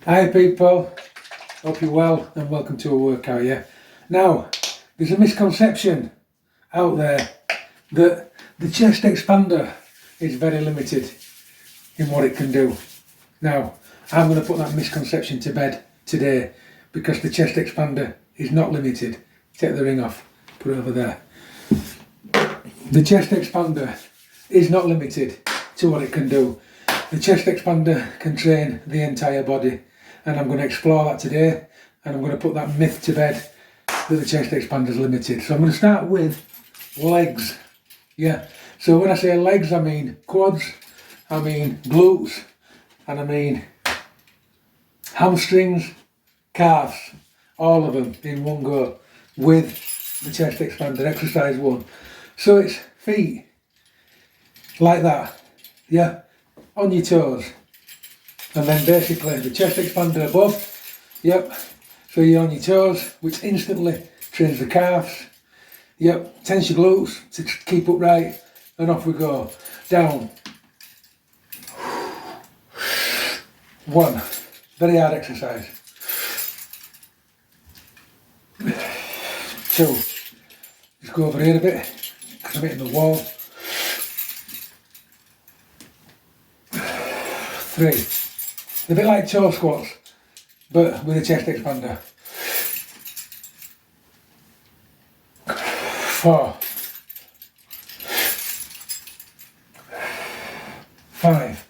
Hi people, hope you're well and welcome to a workout, yeah? Now, there's a misconception out there that the chest expander is very limited in what it can do. Now, I'm going to put that misconception to bed today because the chest expander is not limited. Take the ring off, put it over there. The chest expander is not limited to what it can do. The chest expander can train the entire body, and I'm going to explore that today, and I'm going to put that myth to bed that the chest expander is limited. So I'm going to start with legs. Yeah, so when I say legs, I mean quads, I mean glutes, and I mean hamstrings, calves, all of them in one go with the chest expander, exercise 1. So it's feet like that, yeah, on your toes, and then basically the chest expander above, yep, so you're on your toes, which instantly trains the calves, yep, tense your glutes to keep upright, and off we go, down. 1, very hard exercise. 2, just go over here a bit, because I'm hitting the wall. 3, a bit like toe squats, but with a chest expander. 4, 5,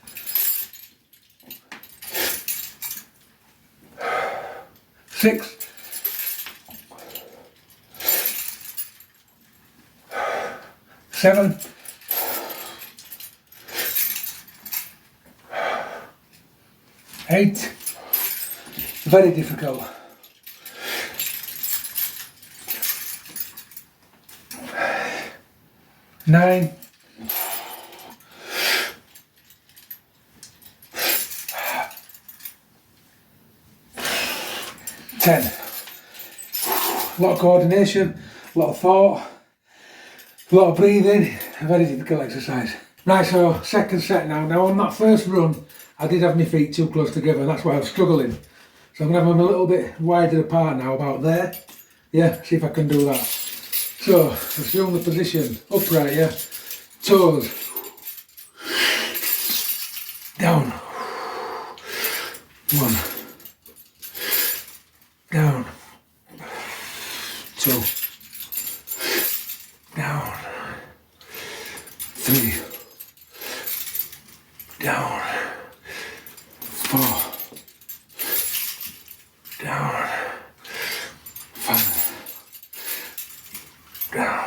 6, 7, 8, very difficult. 9, 10. A lot of coordination, a lot of thought, a lot of breathing, a very difficult exercise. Right, so second set now. Now on that first run, I did have my feet too close together, that's why I was struggling. So I'm going to have them a little bit wider apart now, about there. Yeah, see if I can do that. So, assume the position, upright, yeah. Toes. Down. 1. Down. 2. Down. 3. Down. 4. Down. 5. Down.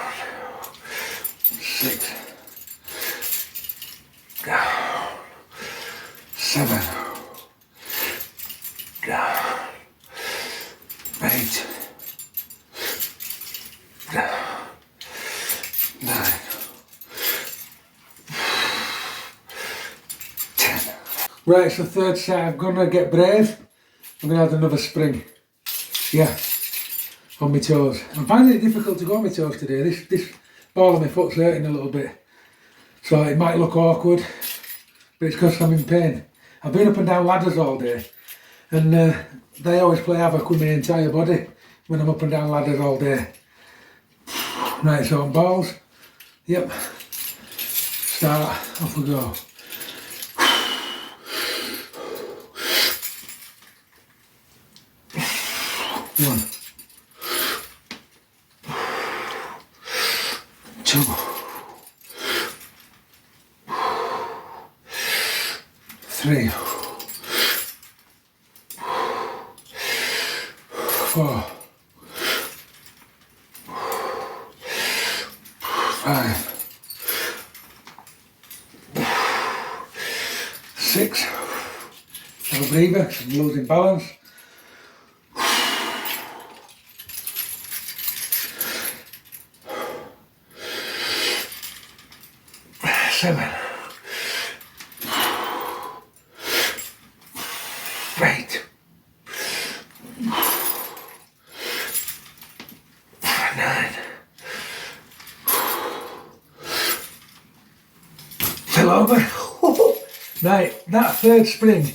6. Down. 7. Down. 8. Down. 9. 10. Right, so third set, I'm gonna get brave. I'm gonna add another spring. Yeah, on my toes. I'm finding it difficult to go on my toes today. This ball of my foot's hurting a little bit. So it might look awkward, but it's because I'm in pain. I've been up and down ladders all day, and they always play havoc with my entire body when I'm up and down ladders all day. Right, so on balls, yep, start, off we go. 1, 2, 3, 4, 5, 6, have a breather, I'm losing balance. 7, 8, 9, fell over. Right, that third spring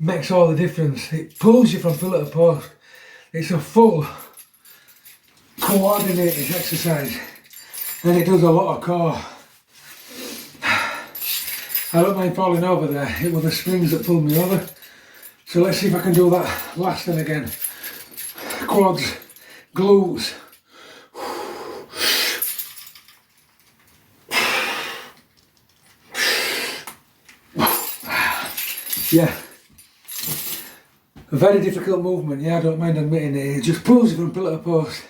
makes all the difference. It pulls you from pillar to post. It's a full coordinated exercise and it does a lot of core. I don't mind falling over there, it was the springs that pulled me over. So let's see if I can do that last thing again. Quads, glutes. Yeah. A very difficult movement, yeah, I don't mind admitting it. It just pulls you from pillar to post.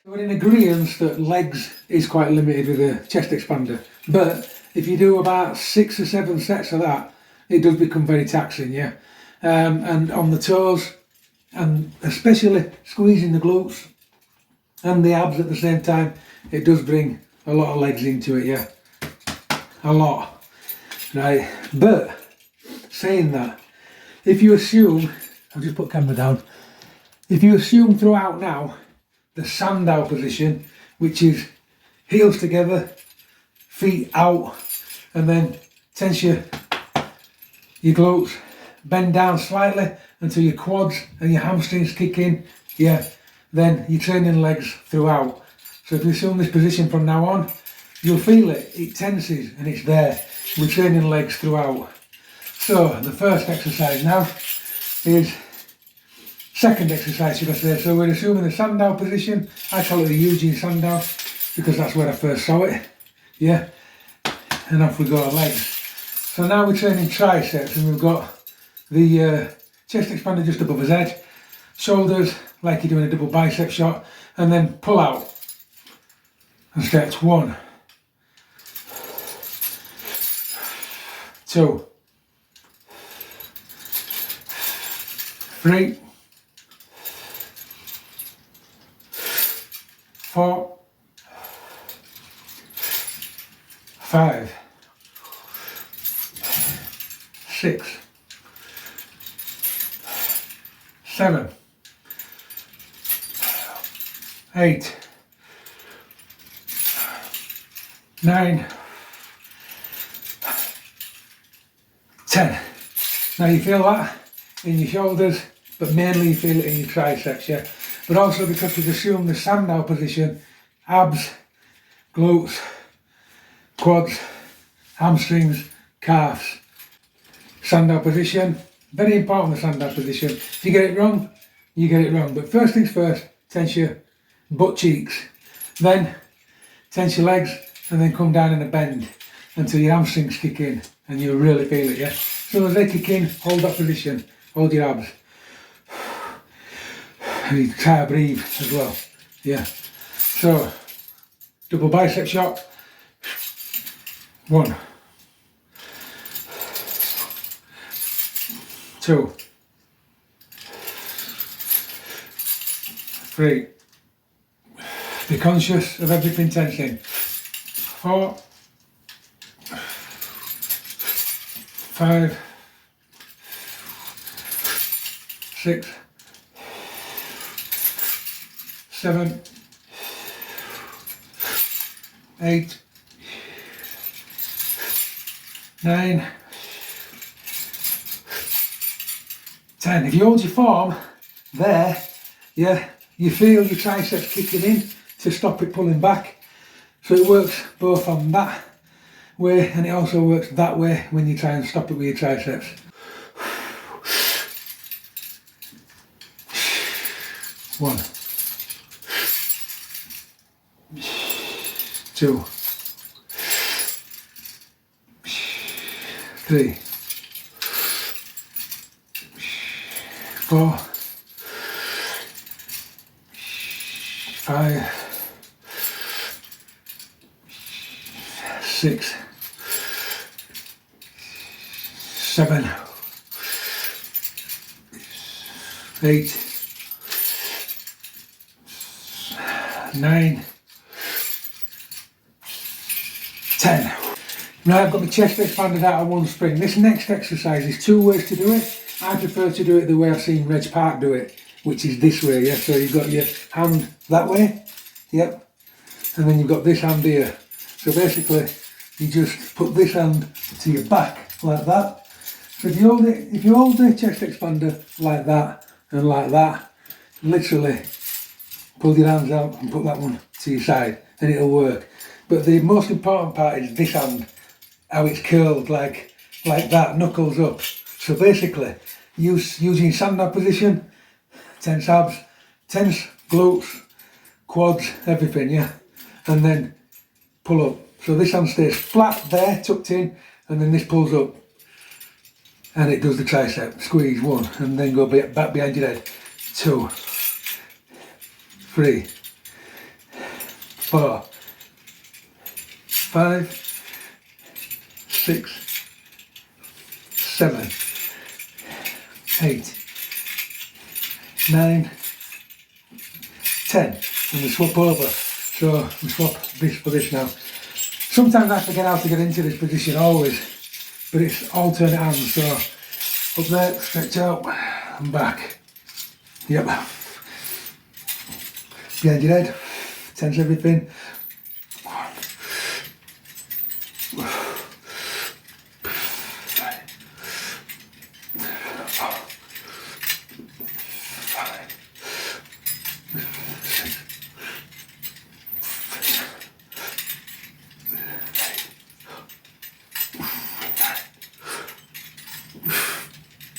We're in agreement that legs is quite limited with a chest expander, but if you do about 6 or 7 sets of that, it does become very taxing, yeah. And on the toes, and especially squeezing the glutes and the abs at the same time, it does bring a lot of legs into it, yeah. A lot, right? But saying that, if you assume, I'll just put camera down, if you assume throughout now the Sandow position, which is heels together, feet out, and then tense your glutes, bend down slightly until your quads and your hamstrings kick in, yeah, then you're training legs throughout. So if you assume this position from now on, you'll feel it, it tenses and it's there. We're training legs throughout. So the first exercise now is, second exercise should I say, so we're assuming the Sandow position. I call it the Eugene Sandow because that's where I first saw it, yeah, and off we go, legs. So now we're training triceps and we've got the chest expander just above his head, shoulders like you're doing a double bicep shot, and then pull out and stretch. 1, 2, 3, 4, 5, 6, 7, 8, 9, 10. Now you feel that in your shoulders, but mainly you feel it in your triceps, yeah. But also because we've assumed the Sandow position, abs, glutes, quads, hamstrings, calves. Sandow position, very important, the Sandow position. If you get it wrong, you get it wrong. But first things first, tense your butt cheeks, then tense your legs, and then come down in a bend until your hamstrings kick in and you'll really feel it, yeah. So as they kick in, hold that position, hold your abs. And you try to breathe as well, yeah. So, double bicep shot. 1, 2, 3. Be conscious of everything tensing. 4, 5, 6, 7, 8, 9, 10. If you hold your form there, yeah, you feel your triceps kicking in to stop it pulling back. So it works both on that way and it also works that way when you try and stop it with your triceps. 1, 2, 3, 4, 5, 6, 7, 8, 9, 10. Now I've got my chest expanded out of one spring. This next exercise is 2 ways to do it. I prefer to do it the way I've seen Reg Park do it, which is this way, yeah? So you've got your hand that way, yep, and then you've got this hand here. So basically, you just put this hand to your back, like that. So if you hold the chest expander like that and like that, literally pull your hands out and put that one to your side and it'll work. But the most important part is this hand, how it's curled like that, knuckles up. So basically, using stand-up position, tense abs, tense glutes, quads, everything, yeah? And then pull up. So this hand stays flat there, tucked in, and then this pulls up. And it does the tricep, squeeze, 1, and then go back behind your head, 2, 3, 4, 5, 6, 7, 8, 9, 10, and we swap over. So we swap this for this now. Sometimes I forget how to get into this position, always, but it's alternate hands. So up there, stretch out, and back. Yep. Behind your head, tense everything.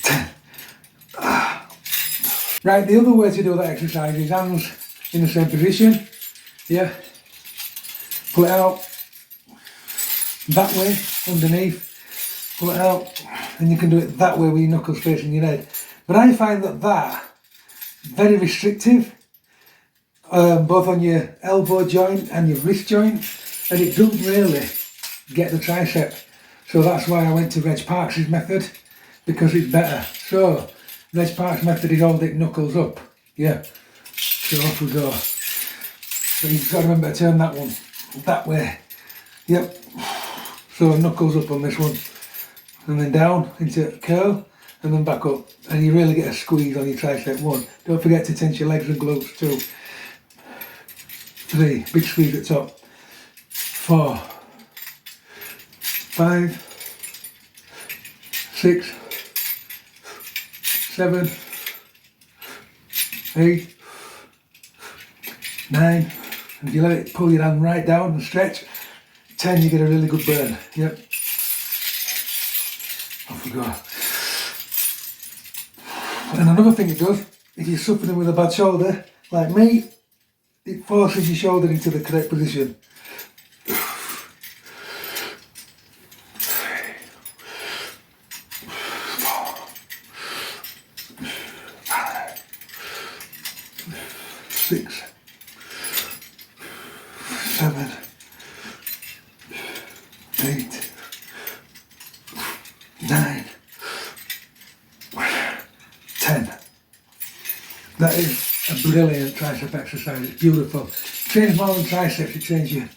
10. Right, the other way to do that exercise is hands in the same position. Yeah. Pull it out that way underneath. Pull it out, and you can do it that way with your knuckles facing your head. But I find that very restrictive, both on your elbow joint and your wrist joint, and it doesn't really get the tricep. So that's why I went to Reg Park's method, because it's better. So Reg Park's method is hold it knuckles up. Yeah. So off we go. But you've got to remember to turn that one that way. Yep. So knuckles up on this one, and then down into curl, and then back up, and you really get a squeeze on your tricep. 1. Don't forget to tense your legs and glutes. 2, 3, big squeeze at top. 4, 5, 6, 7, 8, 9, and if you let it pull your hand right down and stretch, 10, you get a really good burn. Yep. Off we go. And another thing it does, if you're suffering with a bad shoulder, like me, it forces your shoulder into the correct position. 6, 7, 8, 9, 10. That is a brilliant tricep exercise. It's beautiful. It trains more than triceps. It trains your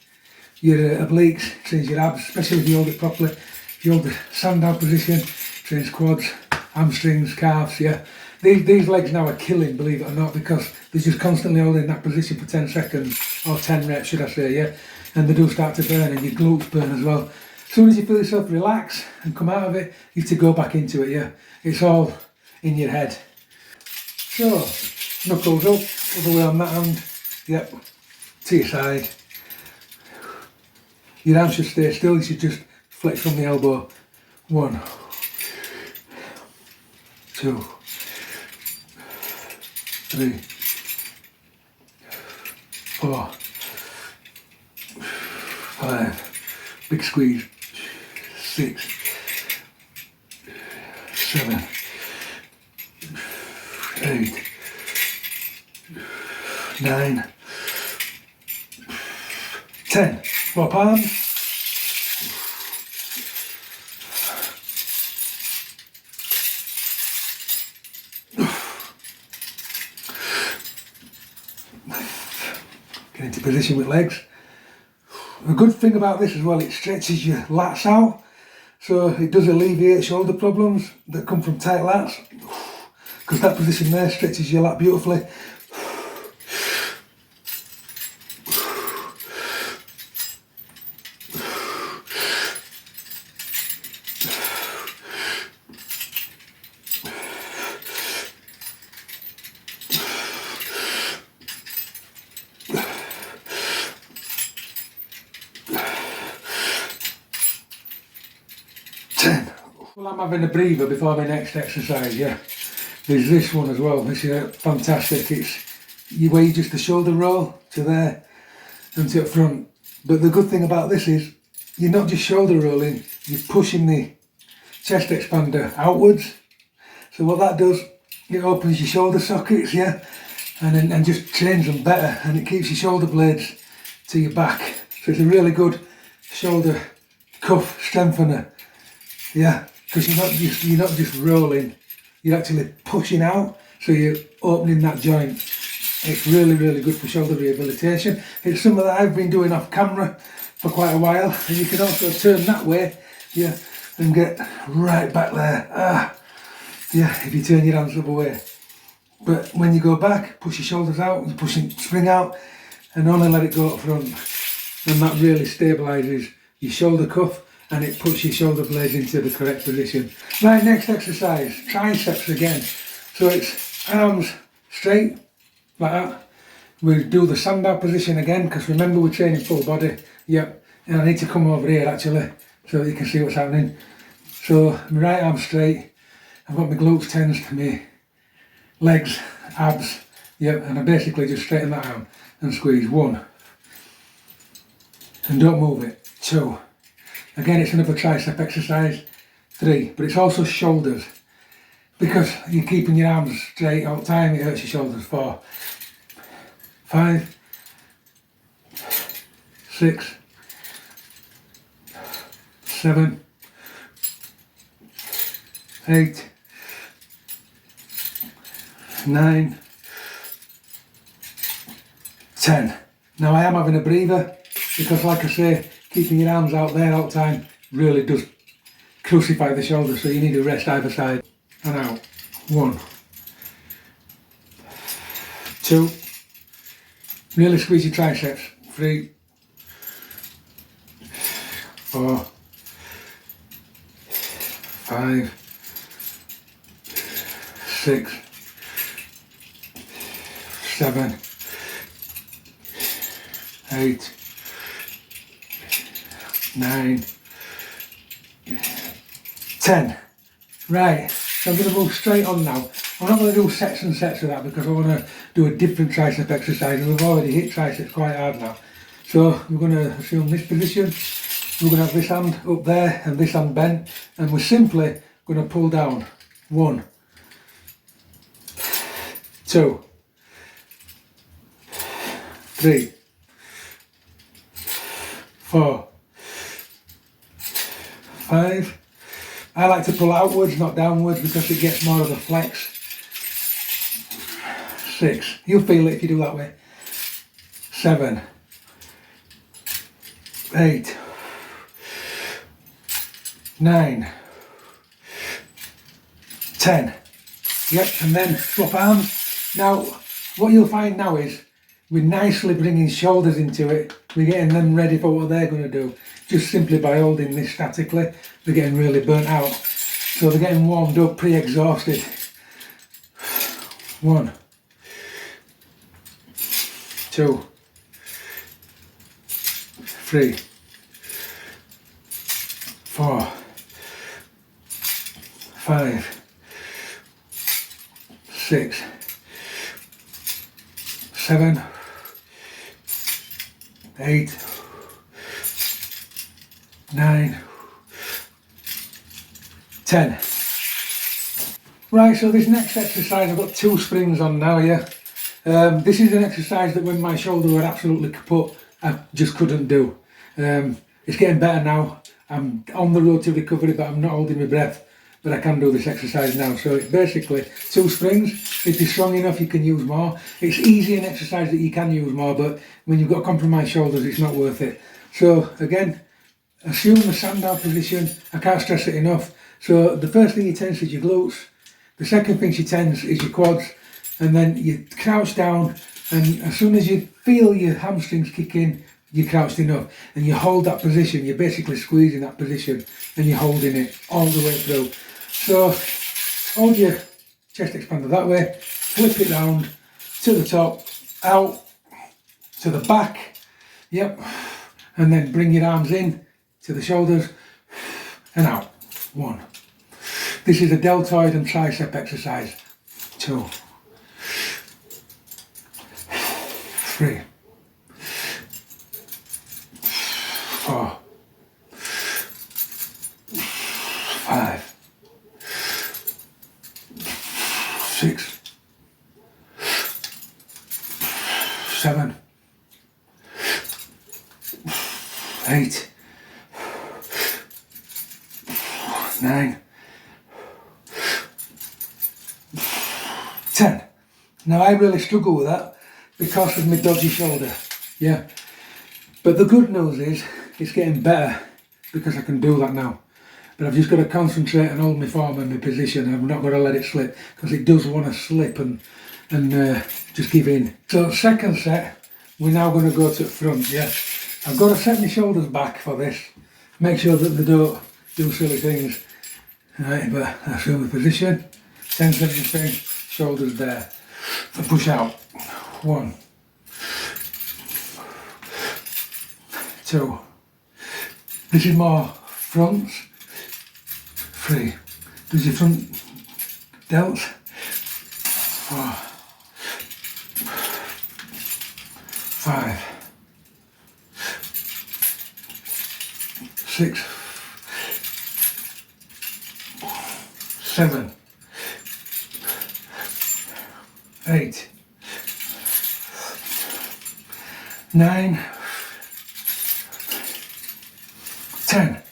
obliques, trains your abs, especially if you hold it properly. If you hold the stand-down position, trains quads, hamstrings, calves. Yeah. These legs now are killing, believe it or not, because they're just constantly holding that position for 10 seconds, or 10 reps, should I say, yeah? And they do start to burn, and your glutes burn as well. As soon as you feel yourself relax and come out of it, you have to go back into it, yeah? It's all in your head. So, knuckles up, other way on that hand, yep, to your side. Your arm should stay still, you should just flex from the elbow. 1, 2, 3, 4, 5, big squeeze, 6, 7, 8, 9, 10. Swap arms. Get into position with legs. A good thing about this as well, it stretches your lats out, so it does alleviate shoulder problems that come from tight lats, because that position there stretches your lat beautifully. 10. Well, I'm having a breather before my next exercise, yeah. There's this one as well. This is fantastic. It's where you just the shoulder roll to there and to up front. But the good thing about this is you're not just shoulder rolling, you're pushing the chest expander outwards. So what that does, it opens your shoulder sockets, yeah, and just trains them better, and it keeps your shoulder blades to your back. So it's a really good shoulder cuff strengthener, yeah, because you're not just rolling, you're actually pushing out, so you're opening that joint. It's really, really good for shoulder rehabilitation. It's something that I've been doing off camera for quite a while, and you can also turn that way, yeah, and get right back there. Yeah, if you turn your hands the other way. But when you go back, push your shoulders out, you push your spring out, and only let it go up front. And that really stabilises your shoulder cuff, and it puts your shoulder blades into the correct position. Right, next exercise, triceps again. So it's arms straight, like that. We'll do the sandow position again, because remember we're training full body. Yep, and I need to come over here actually, so that you can see what's happening. So my right arm straight, I've got my glutes tensed, my legs, abs, yep, and I basically just straighten that arm and squeeze. 1. And don't move it. 2. Again, it's another tricep exercise. 3, but it's also shoulders. Because you're keeping your arms straight all the time, it hurts your shoulders. 4. 5. 6. 7. 8. 9. 10. Now I am having a breather because, like I say, keeping your arms out there all the time really does crucify the shoulders, so you need to rest either side. And out. 1. 2. Really squeeze your triceps. 3. 4. 5. 6. 7. 8. 9. 10. Right, so I'm going to move straight on now. I'm not going to do sets and sets of that because I want to do a different tricep exercise, and we've already hit triceps quite hard now. So we're going to assume this position. We're going to have this hand up there and this hand bent, and we're simply going to pull down. 1. 2. 3. 4. 5. I like to pull outwards, not downwards, because it gets more of a flex. 6. You'll feel it if you do that way. 7. 8. 9. 10. Yep, and then swap arms. Now, what you'll find now is we're nicely bringing shoulders into it. We're getting them ready for what they're going to do. Just simply by holding this statically, they're getting really burnt out. So they're getting warmed up, pre-exhausted. 1. 2. 3. 4. 5. 6. 7. 8. 9. 10. Right, so this next exercise, I've got 2 springs on now, yeah. This is an exercise that when my shoulder were absolutely kaput, I just couldn't do. It's getting better now. I'm on the road to recovery, but I'm not holding my breath. But I can do this exercise now. So it's basically 2 springs. If you're strong enough, you can use more. It's easy an exercise that you can use more, but when you've got compromised shoulders, it's not worth it. So again, assume the sandow position. I can't stress it enough. So the first thing you tense is your glutes. The second thing you tense is your quads. And then you crouch down, and as soon as you feel your hamstrings kick in, you're crouched enough, and you hold that position. You're basically squeezing that position, and you're holding it all the way through. So hold your chest expander that way, flip it round to the top, out to the back, yep, and then bring your arms in to the shoulders and out. 1. This is a deltoid and tricep exercise. 2, 3, 4, 5, 6, 7, 8, 9, 10. Now I really struggle with that because of my dodgy shoulder, yeah. But the good news is it's getting better because I can do that now. But I've just got to concentrate and hold my form and my position, and I'm not going to let it slip because it does want to slip and just give in. So second set, we're now going to go to the front, yeah. I've got to set my shoulders back for this, make sure that they don't do silly things. Right, but that's my position, sense everything, shoulders there. So push out. 1, 2. This is more fronts. 3. This is front delts. 4, 5, 6, 7, 8, 9, 10.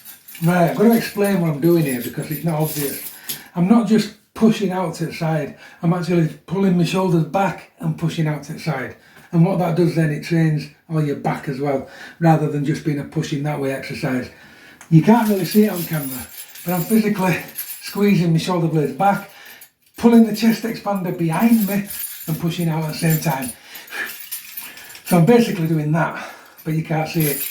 Right, I'm going to explain what I'm doing here because it's not obvious. I'm not just pushing out to the side, I'm actually pulling my shoulders back and pushing out to the side. And what that does then, it trains all your back as well, rather than just being a pushing that way exercise. You can't really see it on camera, but I'm physically squeezing my shoulder blades back, pulling the chest expander behind me and pushing out at the same time. So I'm basically doing that, but you can't see it.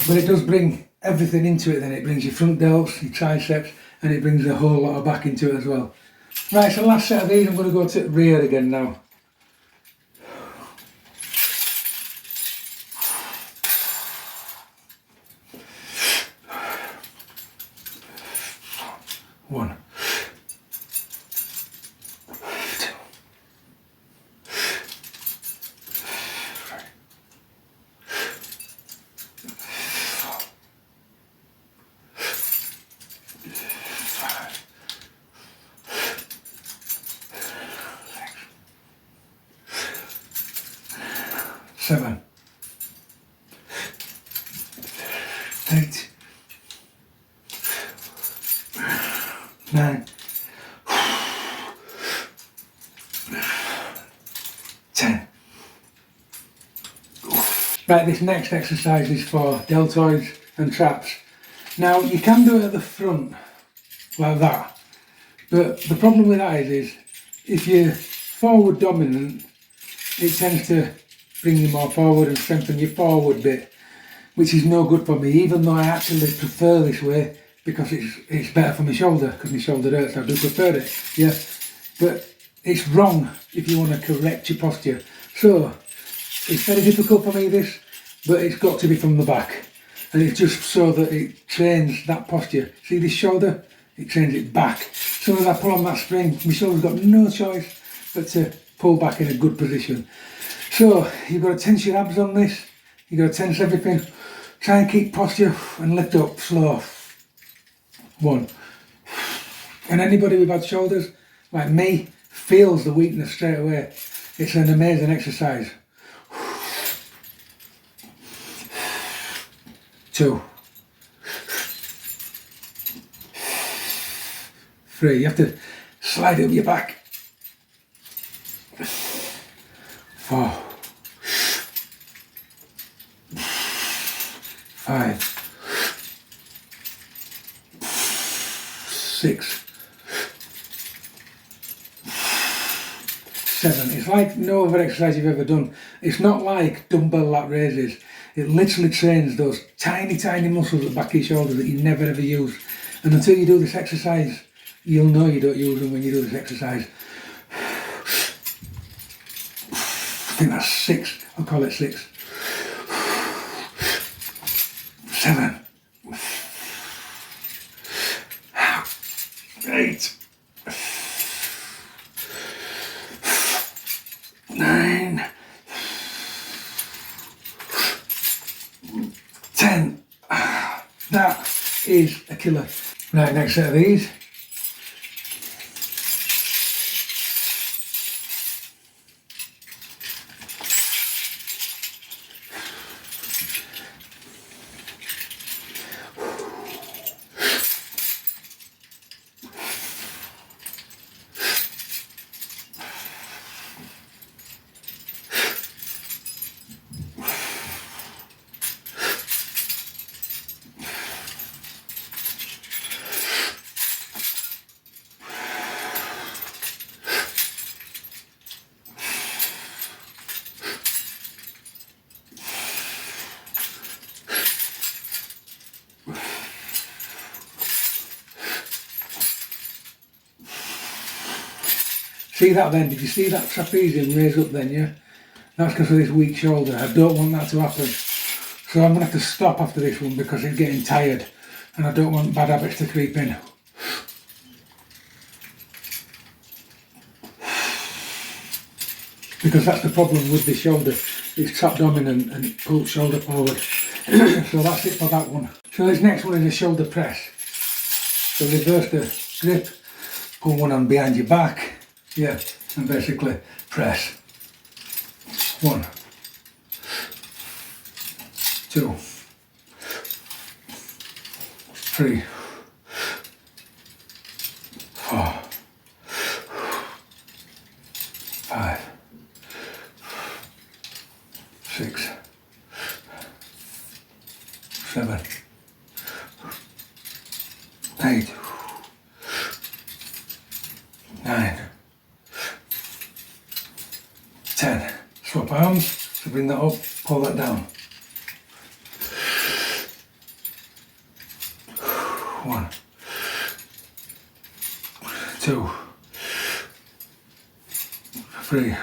But it does bring everything into it then. It brings your front delts, your triceps, and it brings a whole lot of back into it as well. Right, so last set of these, I'm going to go to the rear again now. One, 2, 3, 4, 5, 6, 7, 8, 9, 10. Right, this next exercise is for deltoids and traps. Now you can do it at the front like that, but the problem with that is if you're forward dominant, it tends to bring you more forward and strengthen your forward bit, which is no good for me, even though I actually prefer this way because it's better for my shoulder, because my shoulder hurts. I do prefer it, yeah, but it's wrong if you want to correct your posture. So it's very difficult for me this, but it's got to be from the back, and it's just so that it trains that posture. See this shoulder? It trains it back. As soon as I pull on that spring, my shoulder's got no choice but to pull back in a good position. So you've got to tense your abs on this, you've got to tense everything, try and keep posture and lift up slow. 1. And anybody with bad shoulders, like me, feels the weakness straight away. It's an amazing exercise. 2, 3. You have to slide it up your back. 4, 5, 6, 7. It's like no other exercise you've ever done. It's not like dumbbell lat raises. It literally trains those tiny muscles at the back of your shoulders that you never ever use. And until you do this exercise, you'll know you don't use them when you do this exercise. I think that's 6. I'll call it 6. 7. That is a killer. Right, next set of these. See that then? Did you see that trapezium raise up then, yeah? That's because of this weak shoulder. I don't want that to happen. So I'm going to have to stop after this one because it's getting tired and I don't want bad habits to creep in. Because that's the problem with the shoulder. It's trap dominant and it pulls shoulder forward. So that's it for that one. So this next one is a shoulder press. So reverse the grip, pull one on behind your back. Yeah, and basically press. 1, 2, 3, 4, 5, 6, 7, 8, 9, 10. Swap arms to bring that up, pull that down. 1, 2, 3,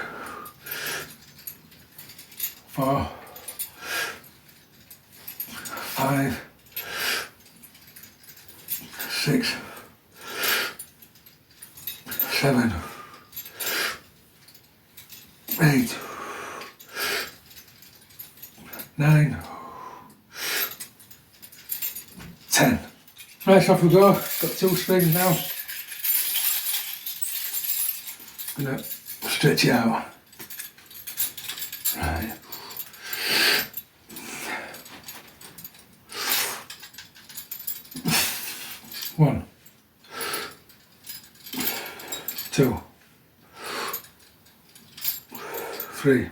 4, 5, 6, 7, 8, 9, 10. Right, off we go. Got 2 springs now. Gonna stretch it out. Right. One, 2, 3,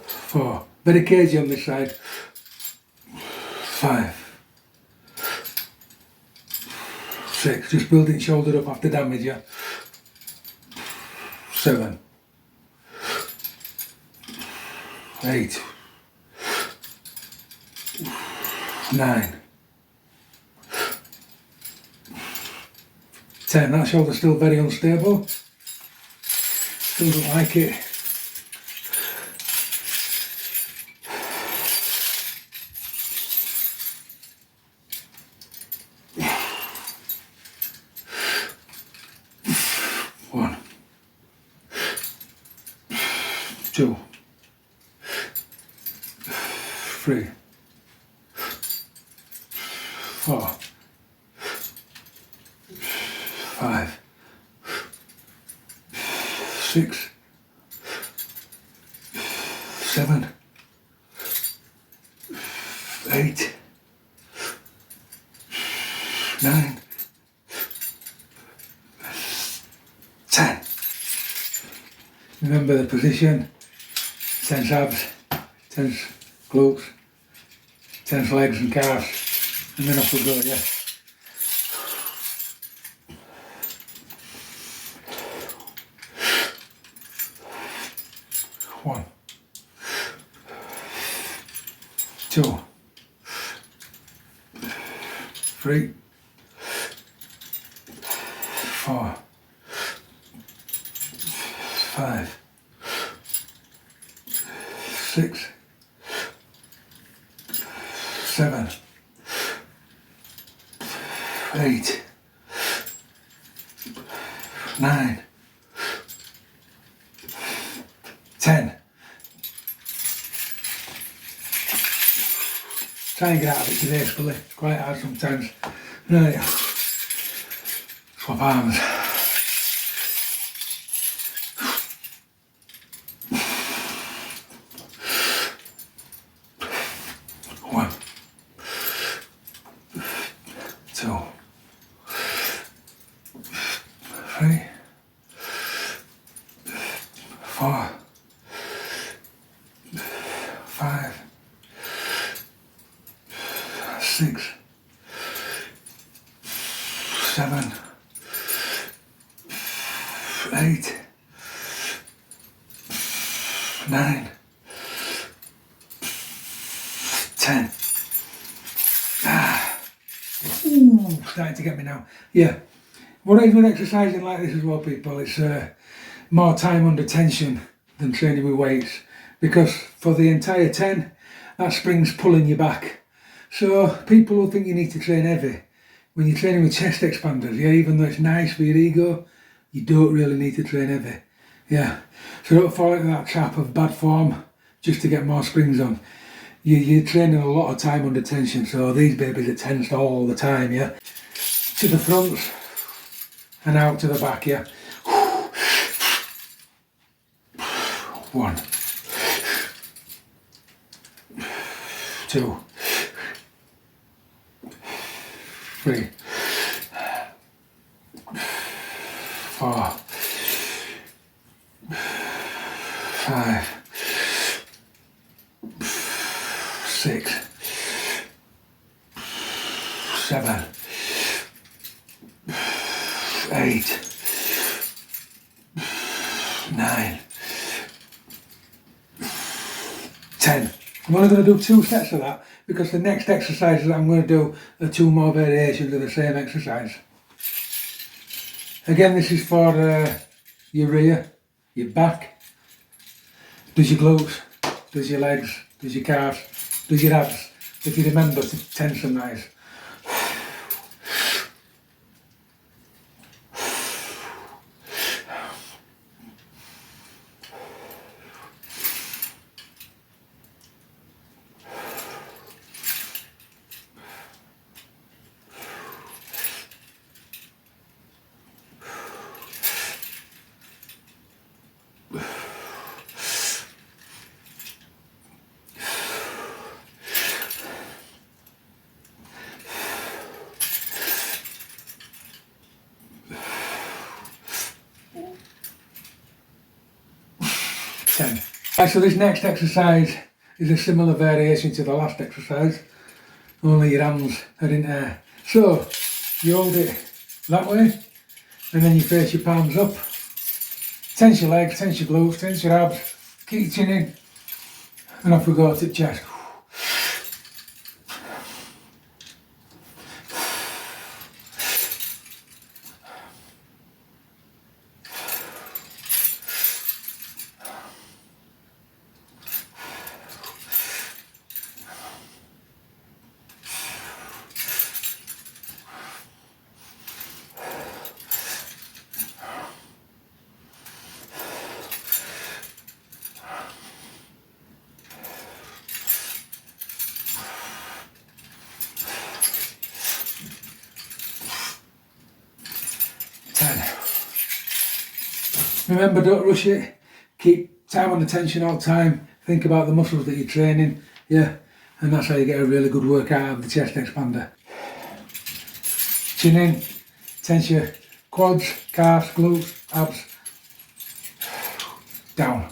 4. Very cagey on this side. 5, 6. Just building shoulder up after damage, yeah. 7, 8, 9, 10. That shoulder's still very unstable. Still don't like it. One, 2, 3, 4, 5, 6, 7, 8, 9, 10. Remember the position. Tense abs, tense glutes, tense legs and calves, and then off we go, yeah. One, 2, 3, 4, 5, 6, 7, 8, 9, 10. Try and get out of it gracefully. It's quite hard sometimes. Right. Swap arms. One. Two. Three. 4. 5. 6. 7. 8. 9. 10. Ooh, starting to get me now. Yeah. What I do with exercising like this as well, people, it's more time under tension than training with weights, because for the entire 10, that spring's pulling you back. So people who think you need to train heavy, when you're training with chest expanders, yeah, even though it's nice for your ego, you don't really need to train heavy. Yeah. So don't fall into that trap of bad form just to get more springs on. You're training a lot of time under tension, so these babies are tensed all the time, yeah. To the front and out to the back, yeah. 1. 2. 3. 4. 5. 6. 7. 8. 9. 10. I'm only going to do 2 sets of that because the next exercises I'm going to do are 2 more variations of the same exercise. Again, this is for your rear, your back, does your glutes, does your legs, does your calves, does your abs, if you remember to tense them nice. Right, so this next exercise is a similar variation to the last exercise, only your hands are in air. So you hold it that way and then you face your palms up. Tense your legs, tense your glutes, tense your abs, keep your chin in, and off we go to the chest. 10. Remember, don't rush it. Keep time on the tension all the time. Think about the muscles that you're training. Yeah, and that's how you get a really good workout of the chest expander. Chin in, tense your quads, calves, glutes, abs. Down.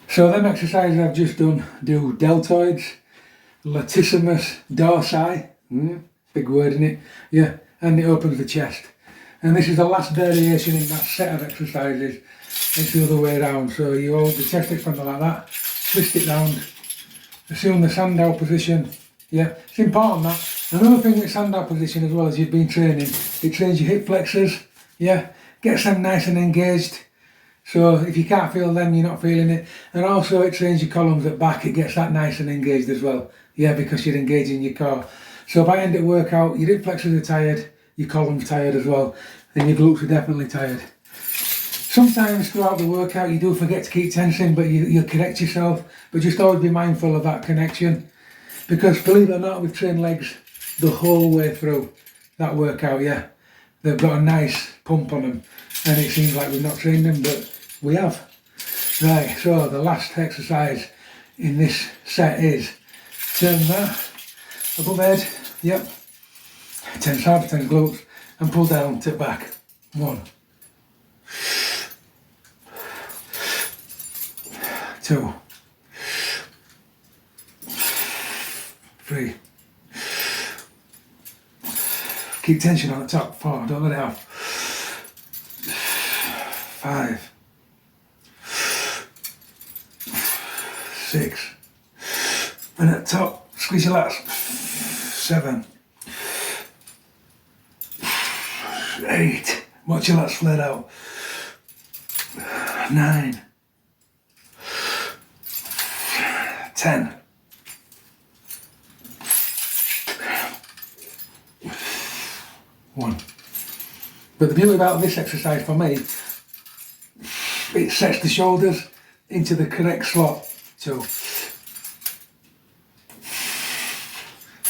So them exercises I've just done do deltoids, latissimus dorsi, big word in it, yeah, and it opens the chest. And this is the last variation in that set of exercises. It's the other way around. So you hold the chest expander like that, twist it round, assume the Sandow position. Yeah, it's important that. Another thing with Sandow position as well as you've been training, it trains your hip flexors. Yeah, gets them nice and engaged. So if you can't feel them, you're not feeling it. And also it trains your columns at back, it gets that nice and engaged as well. Yeah, because you're engaging your core. So by end of workout, your hip flexors are tired, your columns tired as well, and your glutes are definitely tired. Sometimes throughout the workout you do forget to keep tensing, but you'll connect yourself. But just always be mindful of that connection. Because believe it or not, we've trained legs the whole way through that workout, yeah. They've got a nice pump on them, and it seems like we've not trained them, but we have. Right, so the last exercise in this set is turn that above head, yep. Tense abs, tense glutes, and pull down, tip back. 1, 2, 3. Keep tension on the top. 4, don't let it off. 5, 6, and at the top, squeeze your lats. 7, 8, watch your lats flared out. 9, 10. 1. But the beauty about this exercise for me, it sets the shoulders into the correct slot too.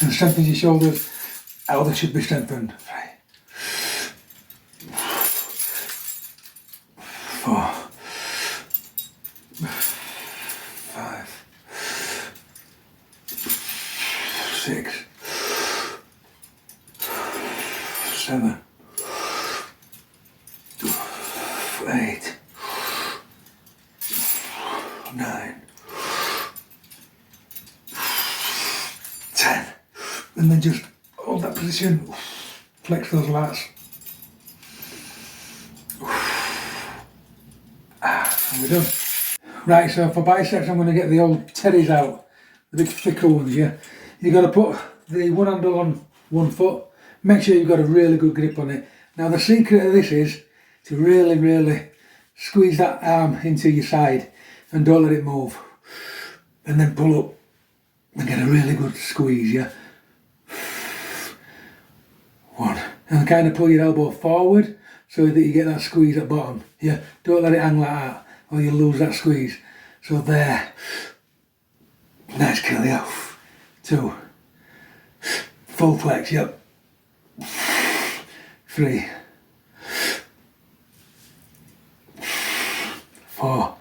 And strengthens your shoulders how they should be strengthened. 4, 5, 6, 7, 8, 9, 10, and then just hold that position, flex those lats, and we're done. Right, so for biceps I'm going to get the old teddies out, the big thicker ones, yeah. You've got to put the one handle on one foot, make sure you've got a really good grip on it. Now the secret of this is to really squeeze that arm into your side and don't let it move. And then pull up and get a really good squeeze, yeah. 1. And kind of pull your elbow forward so that you get that squeeze at bottom. Yeah, don't let it hang like that or you'll lose that squeeze. So there. Nice kill, yeah. 2. Full flex, yep. 3. 4.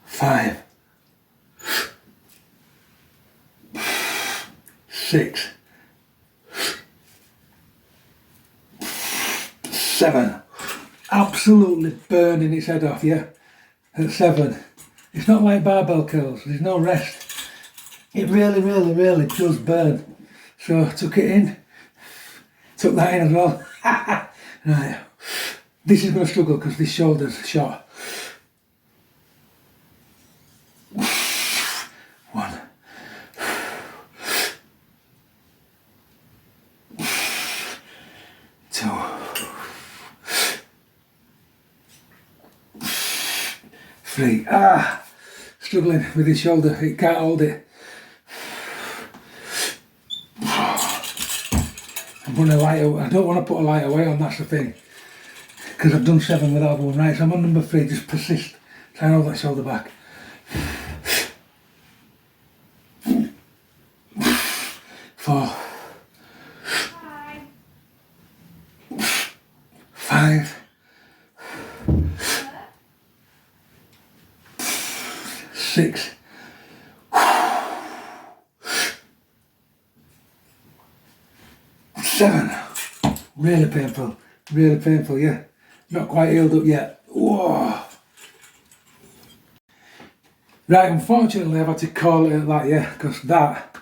5. 6. 7. Absolutely burning its head off, yeah? At 7. It's not like barbell curls, there's no rest. It really does burn. So took it in, took that in as well. Right, this is going to struggle because this shoulder's short. 1. 2. 3. Struggling with his shoulder, it can't hold it. I'm going to lighter, I don't want to put a lighter weight on, that's the thing. Because I've done 7 with elbow, right, so I'm on number 3, just persist. Try and hold that shoulder back. 4. 5. 6. 7. Really painful, yeah. Not quite healed up yet. Whoa. Right, unfortunately I've had to call it at that, yeah, because that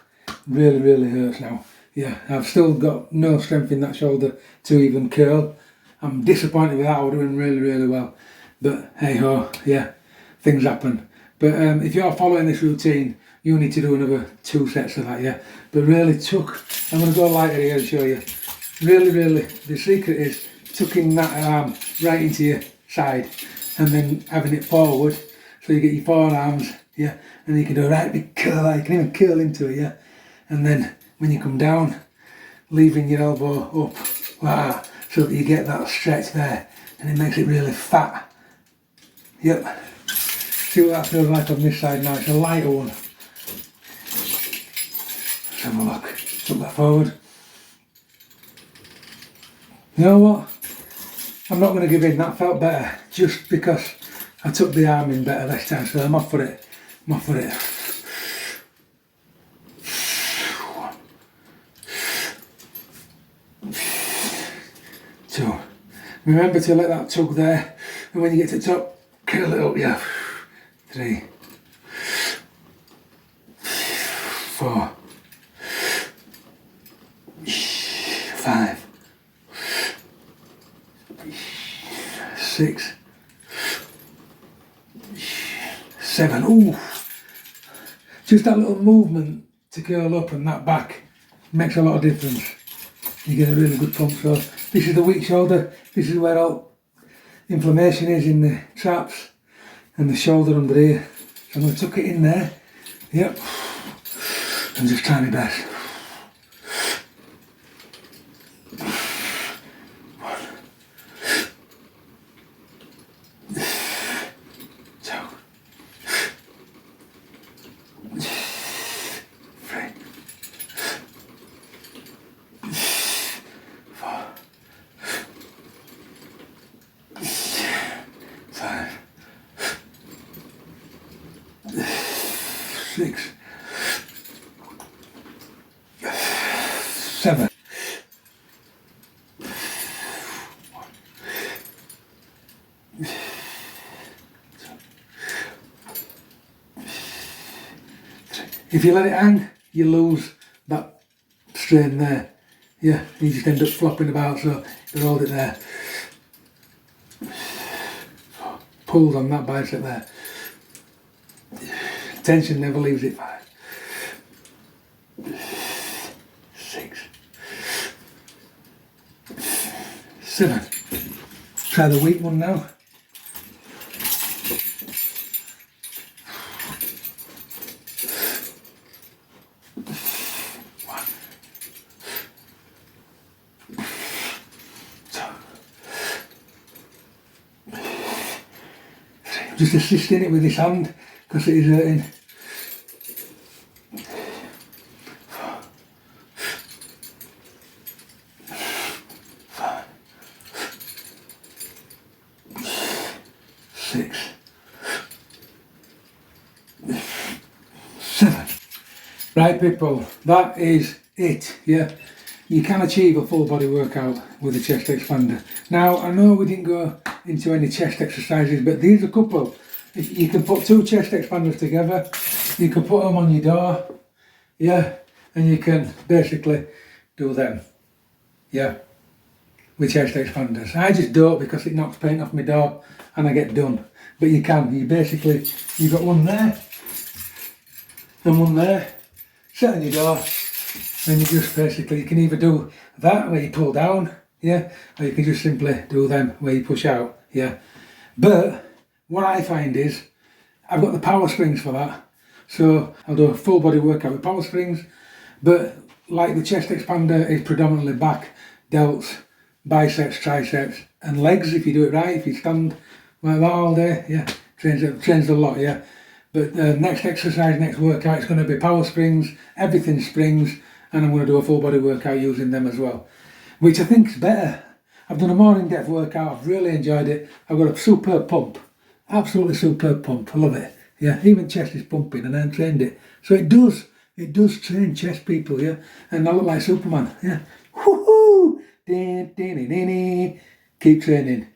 really hurts now. Yeah, I've still got no strength in that shoulder to even curl. I'm disappointed with that. I was doing really, really well. But hey ho, yeah, things happen. But if you're following this routine, you need to do another 2 sets of that, yeah. But really tuck, I'm going to go lighter here and show you. Really, really, the secret is tucking that arm right into your side and then having it forward so you get your forearms, yeah, and you can do a right big curl, you can even curl into it, yeah. And then when you come down, leaving your elbow up, like that, so that you get that stretch there, and it makes it really fat. Yep. See what that feels like on this side now, it's a lighter one. Let's have a look, tuck that forward. You know what? I'm not going to give in, that felt better, just because I took the arm in better this time, so I'm off for it. I'm off for it. 2. Remember to let that tug there, and when you get to the top, curl it up, yeah. 3, 4, 5, 6, 7. Ooh, just that little movement to curl up and that back makes a lot of difference. You get a really good pump. So this is the weak shoulder. This is where all inflammation is, in the traps and the shoulder under here. So I'm going to tuck it in there. Yep. And just try my best. 1, 2, 3, 4, 5, 6, 7. 1, 2, 3. If you let it hang, you lose that strain there. Yeah, you just end up flopping about, so you hold it there. Pulled on that bicep there. Tension never leaves it. 5, 6, 7. Try the weak one now. 1, 2, 3. Just assisting it with this hand because it is hurting. 4, 5, 6, 7. Right people, that is it, yeah. You can achieve a full body workout with a chest expander. Now, I know we didn't go into any chest exercises, but these are a couple. If you can put 2 chest expanders together, you can put them on your door, yeah, and you can basically do them, yeah, with chest expanders. I just do it because it knocks paint off my door and I get done. But you can, you've got one there and one there, set on your door, and you just basically, you can either do that where you pull down, yeah, or you can just simply do them where you push out, yeah. But what I find is, I've got the power springs for that, so I'll do a full body workout with power springs, but like the chest expander is predominantly back, delts, biceps, triceps, and legs if you do it right, if you stand like that all day, yeah, trains a lot, yeah. But next exercise, next workout, it's going to be power springs, everything springs, and I'm going to do a full body workout using them as well, which I think is better. I've done a more in-depth workout, I've really enjoyed it. I've got a superb pump, absolutely superb pump, I love it. Yeah, even chest is pumping and I trained it. So it does train chest people, yeah. And I look like Superman, yeah. Woohoo! Keep training.